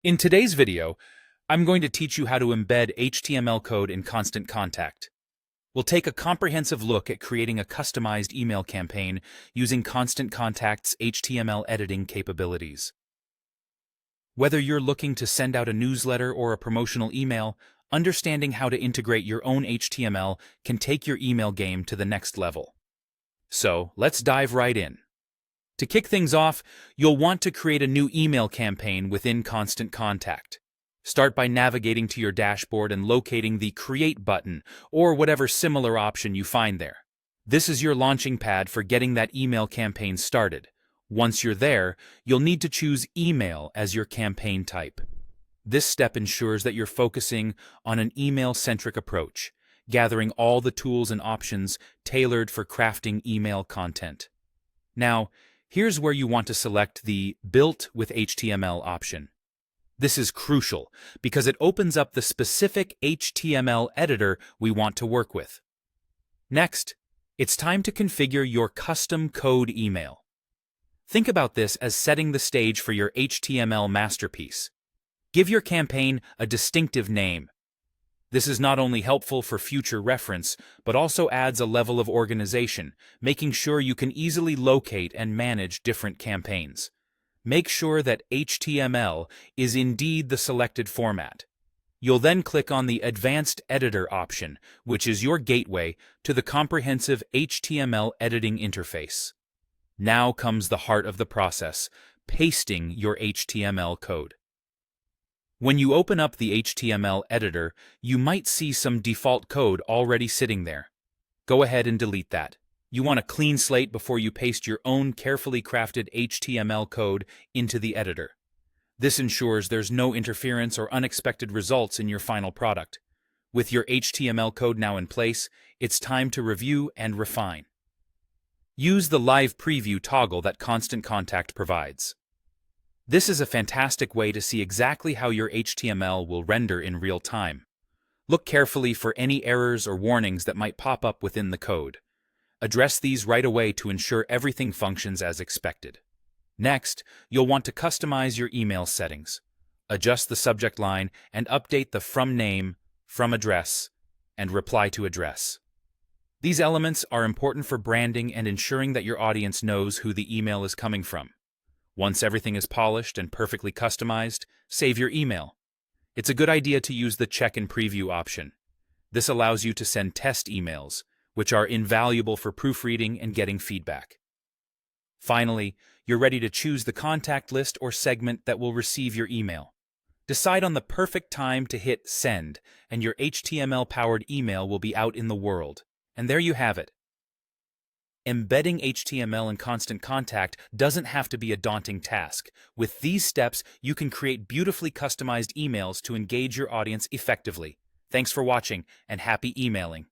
In today's video, I'm going to teach you how to embed HTML code in Constant Contact. We'll take a comprehensive look at creating a customized email campaign using Constant Contact's HTML editing capabilities. Whether you're looking to send out a newsletter or a promotional email, understanding how to integrate your own HTML can take your email game to the next level. So, let's dive right in. To kick things off, you'll want to create a new email campaign within Constant Contact. Start by navigating to your dashboard and locating the Create button or whatever similar option you find there. This is your launching pad for getting that email campaign started. Once you're there, you'll need to choose Email as your campaign type. This step ensures that you're focusing on an email-centric approach, gathering all the tools and options tailored for crafting email content. Now, here's where you want to select the Built with HTML option. This is crucial because it opens up the specific HTML editor we want to work with. Next, it's time to configure your custom code email. Think about this as setting the stage for your HTML masterpiece. Give your campaign a distinctive name. This is not only helpful for future reference, but also adds a level of organization, making sure you can easily locate and manage different campaigns. Make sure that HTML is indeed the selected format. You'll then click on the Advanced Editor option, which is your gateway to the comprehensive HTML editing interface. Now comes the heart of the process, pasting your HTML code. When you open up the HTML editor, you might see some default code already sitting there. Go ahead and delete that. You want a clean slate before you paste your own carefully crafted HTML code into the editor. This ensures there's no interference or unexpected results in your final product. With your HTML code now in place, it's time to review and refine. Use the Live Preview toggle that Constant Contact provides. This is a fantastic way to see exactly how your HTML will render in real time. Look carefully for any errors or warnings that might pop up within the code. Address these right away to ensure everything functions as expected. Next, you'll want to customize your email settings. Adjust the subject line and update the From Name, From Address, and Reply to Address. These elements are important for branding and ensuring that your audience knows who the email is coming from. Once everything is polished and perfectly customized, save your email. It's a good idea to use the Check and Preview option. This allows you to send test emails, which are invaluable for proofreading and getting feedback. Finally, you're ready to choose the contact list or segment that will receive your email. Decide on the perfect time to hit Send, and your HTML-powered email will be out in the world. And there you have it. Embedding HTML in Constant Contact doesn't have to be a daunting task. With these steps, you can create beautifully customized emails to engage your audience effectively. Thanks for watching, and happy emailing.